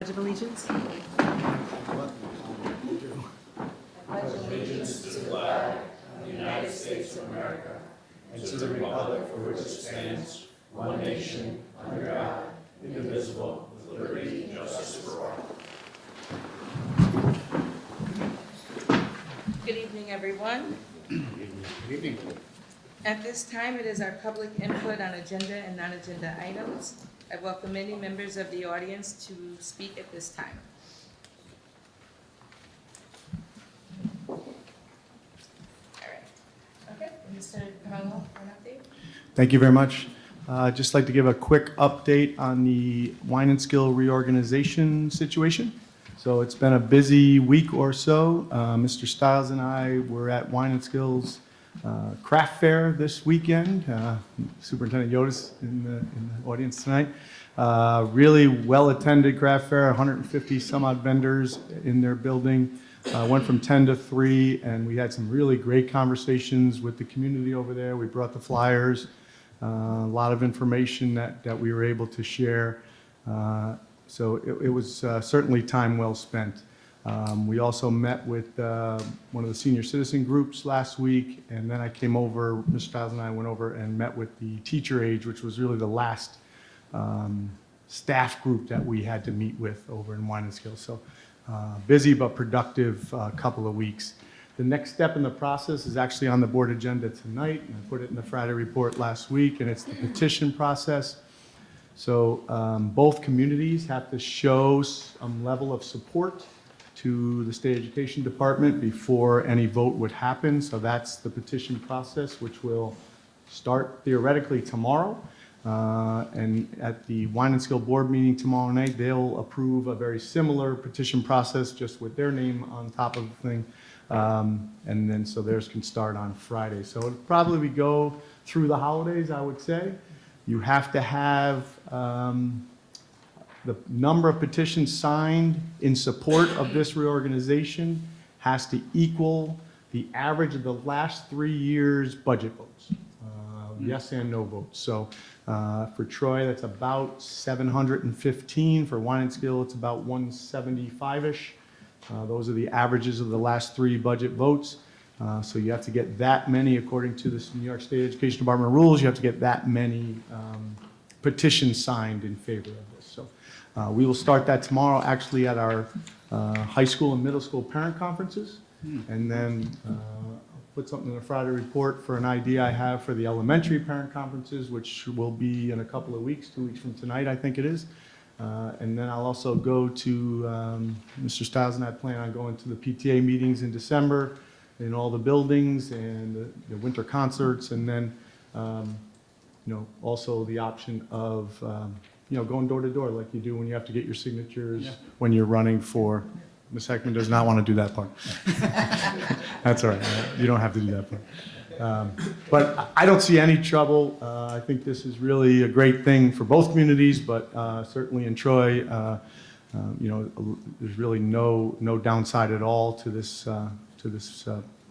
Pledge of Allegiance. Good evening, everyone. Good evening. At this time, it is our public input on agenda and non-agenda items. I welcome any members of the audience to speak at this time. All right. Okay, Mr. Carmelo, an update? Thank you very much. Just like to give a quick update on the Wine and Skill reorganization situation. So it's been a busy week or so. Mr. Stiles and I were at Wine and Skill's craft fair this weekend. Superintendent Yotis in the audience tonight. Really well-attended craft fair, 150 some odd vendors in their building. Went from 10 to 3, and we had some really great conversations with the community over there. We brought the flyers, a lot of information that we were able to share. So it was certainly time well spent. We also met with one of the senior citizen groups last week, and then I came over, Mr. Stiles and I went over and met with the teacher age, which was really the last staff group that we had to meet with over in Wine and Skill. So busy but productive couple of weeks. The next step in the process is actually on the board agenda tonight, and I put it in the Friday report last week, and it's the petition process. So both communities have to show some level of support to the State Education Department before any vote would happen. So that's the petition process, which will start theoretically tomorrow. And at the Wine and Skill Board meeting tomorrow night, they'll approve a very similar petition process, just with their name on top of the thing. And then so theirs can start on Friday. So it'll probably go through the holidays, I would say. You have to have the number of petitions signed in support of this reorganization has to equal the average of the last 3 years' budget votes, yes and no votes. So for Troy, that's about 715. For Wine and Skill, it's about 175-ish. Those are the averages of the last 3 budget votes. So you have to get that many, according to the New York State Education Department rules, you have to get that many petitions signed in favor of this. So we will start that tomorrow, actually, at our high school and middle school parent conferences. And then I'll put something in the Friday report for an idea I have for the elementary parent conferences, which will be in a couple of weeks, 2 weeks from tonight, I think it is. And then I'll also go to, Mr. Stiles and I plan on going to the PTA meetings in December in all the buildings and the winter concerts, and then, also the option of, going door to door like you do when you have to get your signatures when you're running for. Ms. Heckman does not want to do that part. That's all right. You don't have to do that part. But I don't see any trouble. I think this is really a great thing for both communities, but certainly in Troy, there's really no downside at all to this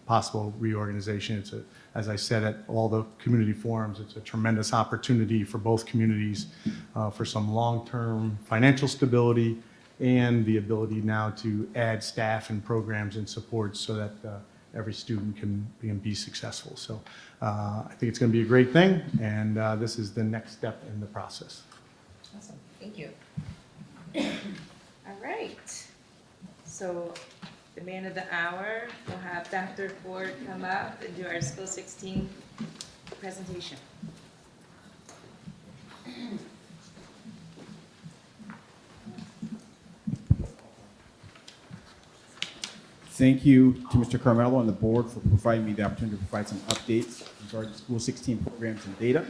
possible reorganization. It's as I said at all the community forums, it's a tremendous opportunity for both communities for some long-term financial stability and the ability now to add staff and programs and supports so that every student can be successful. So I think it's going to be a great thing, and this is the next step in the process. Awesome, thank you. All right, so the man of the hour, we'll have Dr. Ford come up and do our School 16 presentation. Thank you to Mr. Carmelo and the board for providing me the opportunity to provide some updates regarding School 16 programs and data.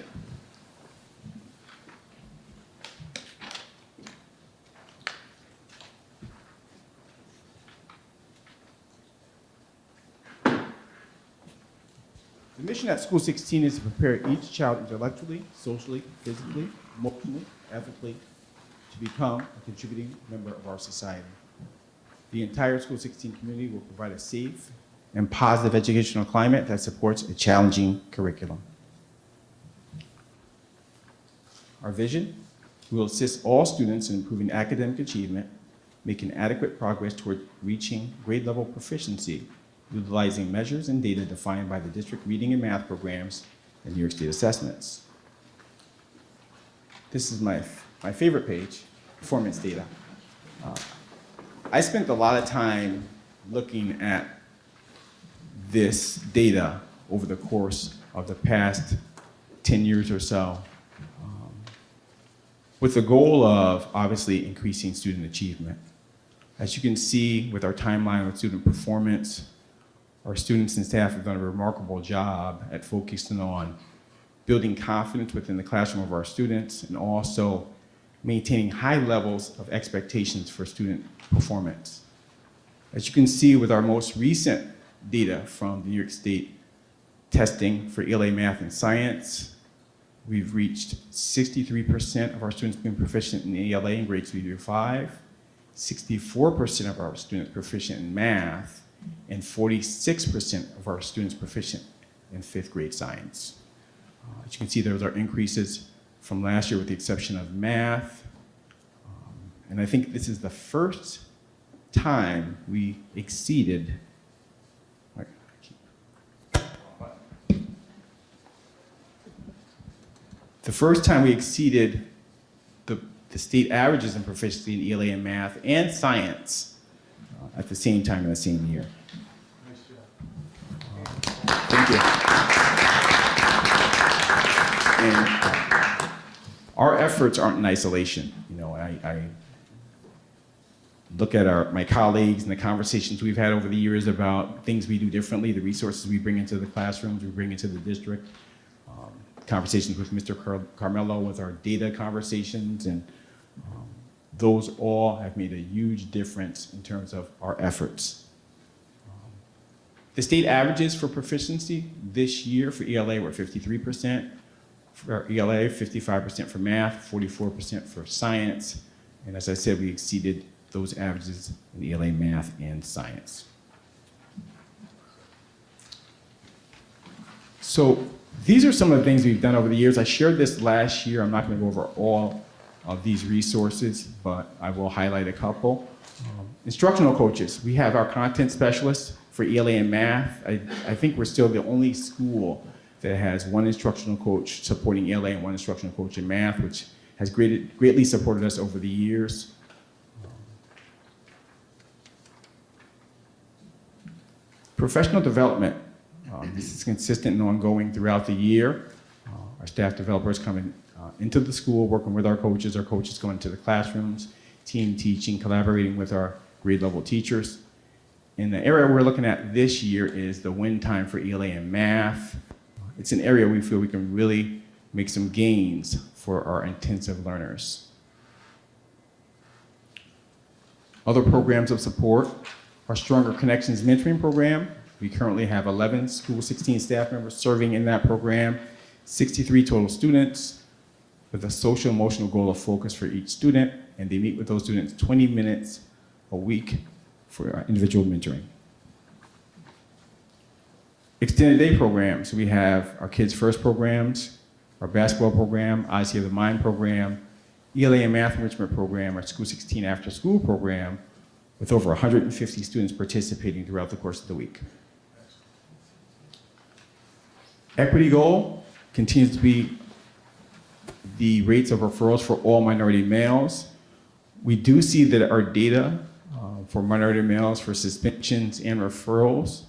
The mission at School 16 is to prepare each child intellectually, socially, physically, emotionally, ethically to become a contributing member of our society. The entire School 16 community will provide a safe and positive educational climate that supports a challenging curriculum. Our vision: we will assist all students in improving academic achievement making adequate progress toward reaching grade level proficiency, utilizing measures and data defined by the district reading and math programs and New York State assessments. This is my favorite page, performance data. I spent a lot of time looking at this data over the course of the past 10 years or so, with the goal of obviously increasing student achievement. As you can see with our timeline with student performance, our students and staff have done a remarkable job at focusing on building confidence within the classroom of our students and also maintaining high levels of expectations for student performance. As you can see with our most recent data from the New York State testing for ELA math and science, we've reached 63% of our students being proficient in ELA in grades 3 through 5, 64% of our students proficient in math, and 46% of our students proficient in 5th grade science. As you can see, those are increases from last year with the exception of math. And I think this is the first time we exceeded the state averages in proficiency in ELA and math and science at the same time in the same year. Thank you. And our efforts aren't in isolation. You know, I look at my colleagues and the conversations we've had over the years about things we do differently, the resources we bring into the classrooms, we bring into the district, conversations with Mr. Carmelo with our data conversations, and those all have made a huge difference in terms of our efforts. The state averages for proficiency this year for ELA were 53%, for ELA, 55% for math, 44% for science, and as I said, we exceeded those averages in ELA, math, and science. So these are some of the things we've done over the years. I shared this last year. I'm not going to go over all of these resources, but I will highlight a couple. Instructional coaches. We have our content specialists for ELA and math. I think we're still the only school that has one instructional coach supporting ELA and one instructional coach in math, which has greatly supported us over the years. Professional development. This is consistent and ongoing throughout the year. Our staff developers coming into the school, working with our coaches going into the classrooms, team teaching, collaborating with our grade level teachers. And the area we're looking at this year is the win time for ELA and math. It's an area we feel we can really make some gains for our intensive learners. Other programs of support, our Stronger Connections mentoring program. We currently have 11 School 16 staff members serving in that program, 63 total students with a social emotional goal of focus for each student, and they meet with those students 20 minutes a week for our individual mentoring. Extended day programs. We have our Kids First programs, our basketball program, Odyssey of the Mind program, ELA and Math Enrichment program, our School 16 after school program, with over 150 students participating throughout the course of the week. Equity goal continues to be the rates of referrals for all minority males. We do see that our data for minority males for suspensions and referrals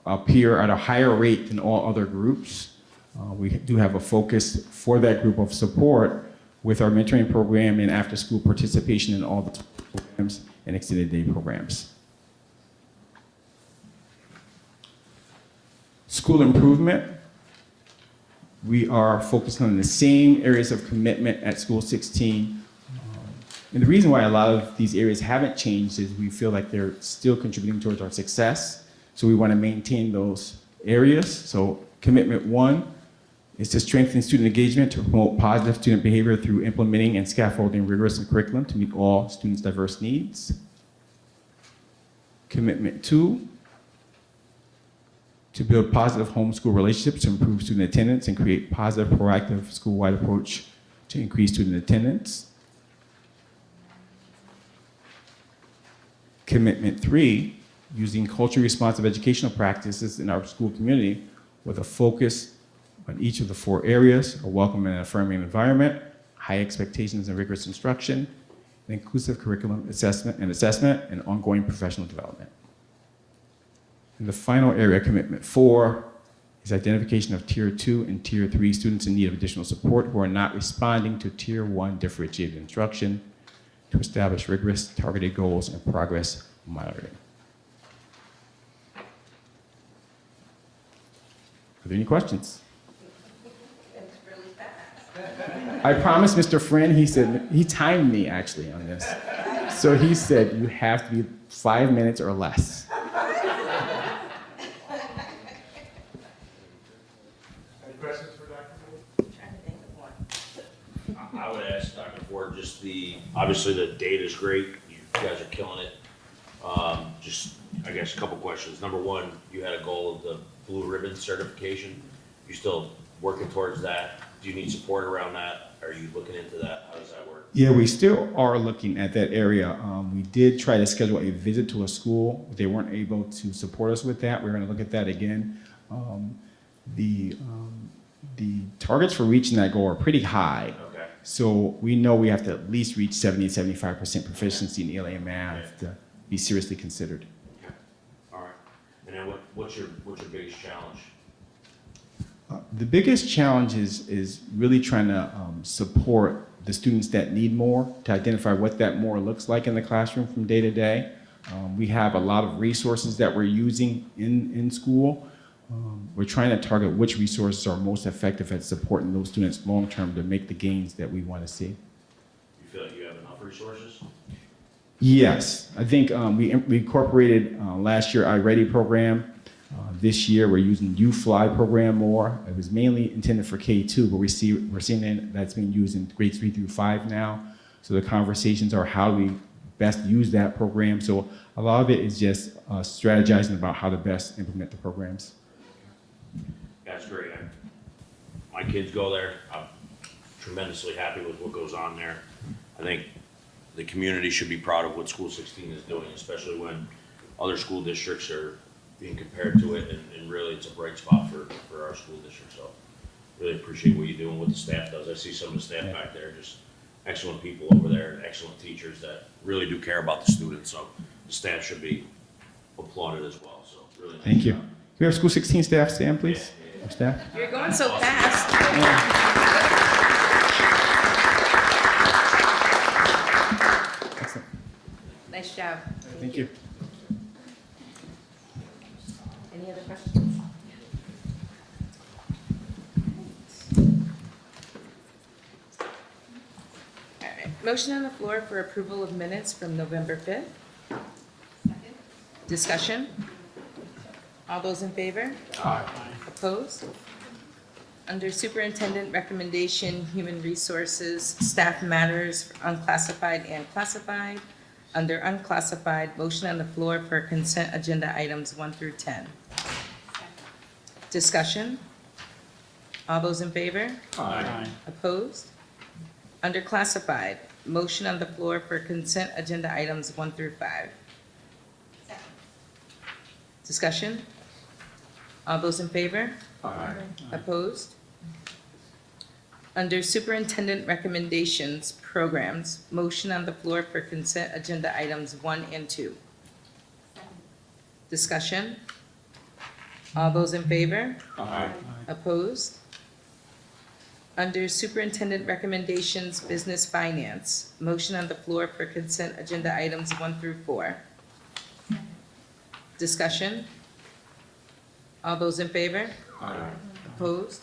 appear at a higher rate than all other groups. We do have a focus for that group of support with our mentoring program and after-school participation in all the programs and extended day programs. School improvement. We are focused on the same areas of commitment at School 16. And the reason why a lot of these areas haven't changed is we feel like they're still contributing towards our success. So we want to maintain those areas. So commitment 1 is to strengthen student engagement to promote positive student behavior through implementing and scaffolding rigorous curriculum to meet all students' diverse needs. Commitment 2, to build positive homeschool relationships to improve student attendance and create positive, proactive school-wide approach to increase student attendance. Commitment 3, using culturally responsive educational practices in our school community with a focus on each of the 4 areas: a welcome and affirming environment, high expectations and rigorous instruction, an inclusive curriculum assessment, and ongoing professional development. And the final area, Commitment 4, is identification of Tier 2 and Tier 3 students in need of additional support who are not responding to Tier 1 differentiated instruction, to establish rigorous targeted goals and progress monitoring. Are there any questions? It's really fast. I promised Mr. Friend, he timed me actually on this. So he said, you have to be 5 minutes or less. Any questions for Dr. Trying to think of one. I would ask Dr. Ford, obviously the data's great, you guys are killing it. Just, I guess, a couple questions. Number one, you had a goal of the Blue Ribbon certification. You still working towards that? Do you need support around that? Are you looking into that? How does that work? Yeah, we still are looking at that area. We did try to schedule a visit to a school. They weren't able to support us with that. We're going to look at that again. The targets for reaching that goal are pretty high. Okay. So we know we have to at least reach 75% proficiency in ELA and math to be seriously considered. All right. And then what's your biggest challenge? The biggest challenge is really trying to support the students that need more, to identify what that more looks like in the classroom from day to day. We have a lot of resources that we're using in school. We're trying to target which resources are most effective at supporting those students long-term to make the gains that we want to see. You feel like you have enough resources? Yes, I think we incorporated last year iReady program. This year we're using UFly program more. It was mainly intended for K2, but we're seeing that's being used in grades 3 through 5 now. So the conversations are how do we best use that program. So a lot of it is just strategizing about how to best implement the programs. That's great. My kids go there. I'm tremendously happy with what goes on there. I think the community should be proud of what School 16 is doing, especially when other school districts are being compared to it, and really it's a bright spot for our school district. So really appreciate what you do and what the staff does. I see some of the staff back there, just excellent people over there, and excellent teachers that really do care about the students. So the staff should be applauded as well. So really nice Thank you. job. Can we have School 16 staff stand, please? Our staff. You're going so fast. Excellent. Nice job. Thank you. Any other questions? All right, motion on the floor for approval of minutes from November 5th. Discussion? All those in favor? Aye. Opposed? Under Superintendent Recommendation, Human Resources, Staff Matters, Unclassified and Classified. Under Unclassified, motion on the floor for consent agenda items 1 through 10. Discussion? All those in favor? Aye. Opposed? Under Classified, motion on the floor for consent agenda items 1 through 5. Discussion? All those in favor? Aye. Opposed? Under Superintendent Recommendations, Programs, motion on the floor for consent agenda items 1 and 2. Discussion? All those in favor? Aye. Opposed? Under Superintendent Recommendations, Business Finance, motion on the floor for consent agenda items 1 through 4. Discussion? All those in favor? Aye. Opposed?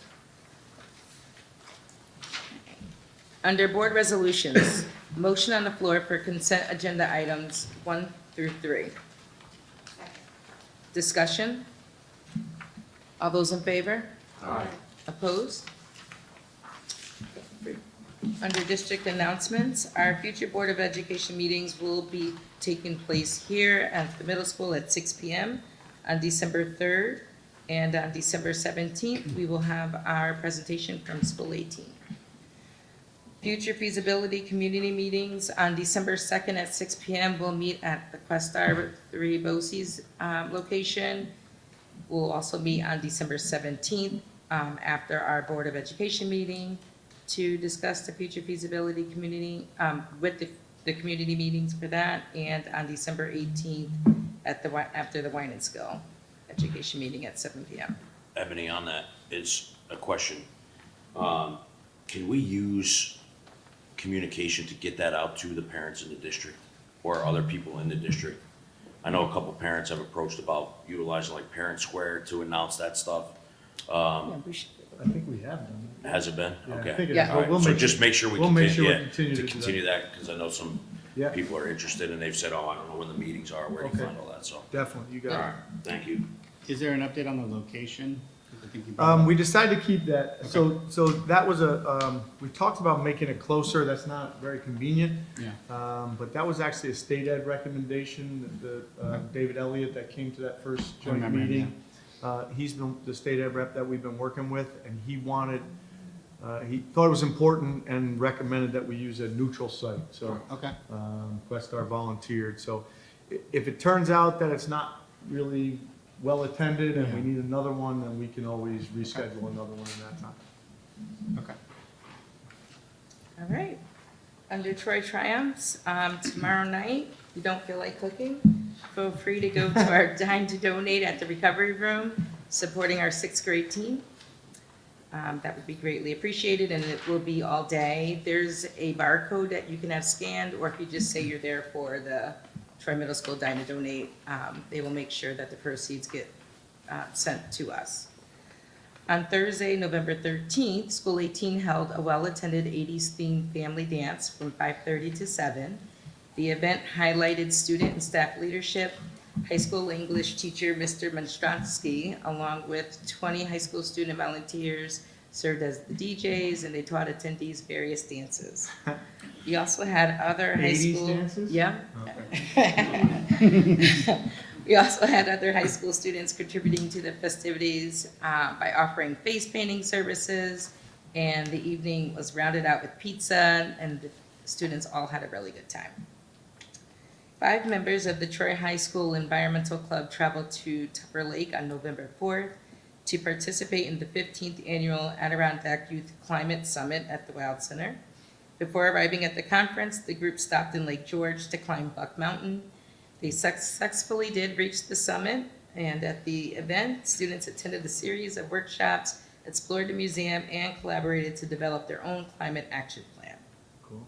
Under Board Resolutions, motion on the floor for consent agenda items 1 through 3. Discussion? All those in favor? Aye. Opposed? Under District Announcements, our future Board of Education meetings will be taking place here at the middle school at 6 p.m. on December 3rd. And on December 17th, we will have our presentation from School 18. Future feasibility community meetings on December 2nd at 6 PM. We'll meet at the Questar 3 BOCES location. We'll also meet on December 17th after our Board of Education meeting to discuss the future feasibility community with the community meetings for that, and on December 18th after the Wine and Skill education meeting at 7 PM. Ebony, on that, it's a question. Can we use communication to get that out to the parents in the district or other people in the district? I know a couple parents have approached about utilizing like Parent Square to announce that stuff. Yeah, we should. I think we have done Has it been? Yeah, I Okay. think it Yeah. is. All right, We'll so make just sure- make sure we we'll make continue, sure we yeah, continue to to do continue that, because I know some Yeah. people are interested and they've said, oh, I don't know when the meetings are, where do you Okay. find all that, so. Definitely, you All got right, thank you. Is there an update on the location? I think you it. brought We up- decided to keep that, so that was we talked about making it closer, that's not very convenient. Yeah, But that was actually a state ed recommendation, David Elliott that came to that first I joint remember him, meeting. He's the state ed rep that we've been working with, and he thought it was important and recommended that we use a neutral site, so. okay. Questar volunteered, so if it turns out that it's not really well attended and we Yeah. need another one, then we can always reschedule another one in that time. Okay. All right. Under Troy Triumphs, tomorrow night, if you don't feel like cooking, feel free to go to our Dine to Donate at the Recovery Room, supporting our 6th grade team. That would be greatly appreciated, and it will be all day. There's a barcode that you can have scanned, or if you just say you're there for the Troy Middle School Dine to Donate, they will make sure that the proceeds get sent to us. On Thursday, November 13th, School 18 held a well-attended 80s themed family dance from 5:30 to 7. The event highlighted student and staff leadership. High school English teacher Mr. Monstronsky, along with 20 high school student volunteers, served as the DJs, and they taught attendees various dances. We also had other high 80s school. dances? Yeah. Okay. We also had other high school students contributing to the festivities by offering face painting services, and the evening was rounded out with pizza, and the students all had a really good time. 5 members of the Troy High School Environmental Club traveled to Tupper Lake on November 4th to participate in the 15th Annual Adirondack Youth Climate Summit at the Wild Center. Before arriving at the conference, the group stopped in Lake George to climb Buck Mountain. They successfully did reach the summit, and at the event, students attended a series of workshops, explored the museum, and collaborated to develop their own climate action plan. Cool.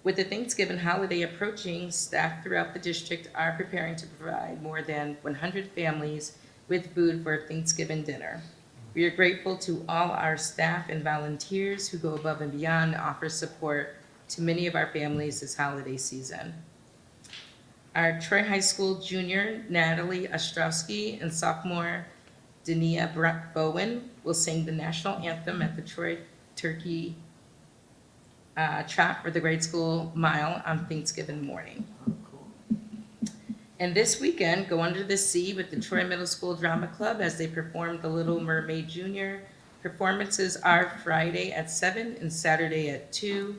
With the Thanksgiving holiday approaching, staff throughout the district are preparing to provide more than 100 families with food for Thanksgiving dinner. We are grateful to all our staff and volunteers who go above and beyond to offer support to many of our families this holiday season. Our Troy High School junior Natalie Ostrowski and sophomore Dania Bowen will sing the national anthem at the Troy Turkey Trot for the grade school mile on Thanksgiving morning. And this weekend, go under the sea with the Troy Middle School Drama Club as they perform The Little Mermaid Junior. Performances are Friday at 7 and Saturday at 2.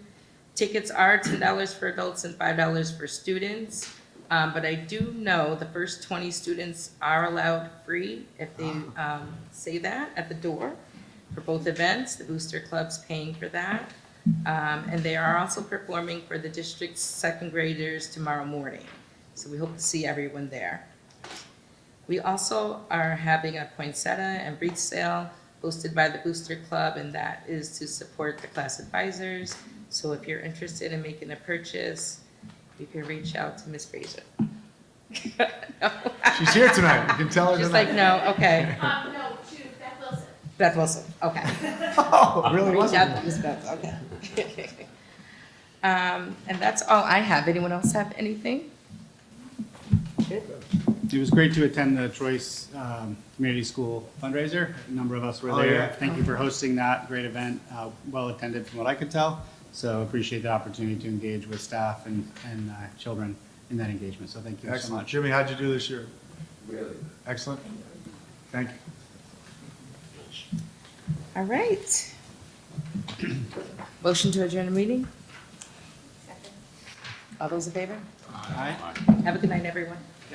Tickets are $10 for adults and $5 for students. But I do know the first 20 students are allowed free if they say that at the door for both events. The Booster Club's paying for that. And they are also performing for the district's 2nd graders tomorrow morning. So we hope to see everyone there. We also are having a poinsettia and wreath sale hosted by the Booster Club, and that is to support the class advisors. So if you're interested in making a purchase, you can reach out to Ms. Fraser. No. She's here tonight, you can tell her She's tonight. like, no, okay. No, to Beth Wilson. Beth Wilson, okay. Oh, it really Reach wasn't? out to Ms. Beth, okay. And that's all I have. Anyone else have anything? It was great to attend the Troy's Community School fundraiser. A number of us were Oh, there. yeah. Thank you for hosting that. Great event, well attended from what I could tell. So appreciate the opportunity to engage with staff and children in that engagement. So thank you so Excellent. much. Jimmy, how'd you do this year? Really? Excellent. Thank you. All right. Motion to adjourn the meeting? All those in favor? Aye. Have a good night, everyone.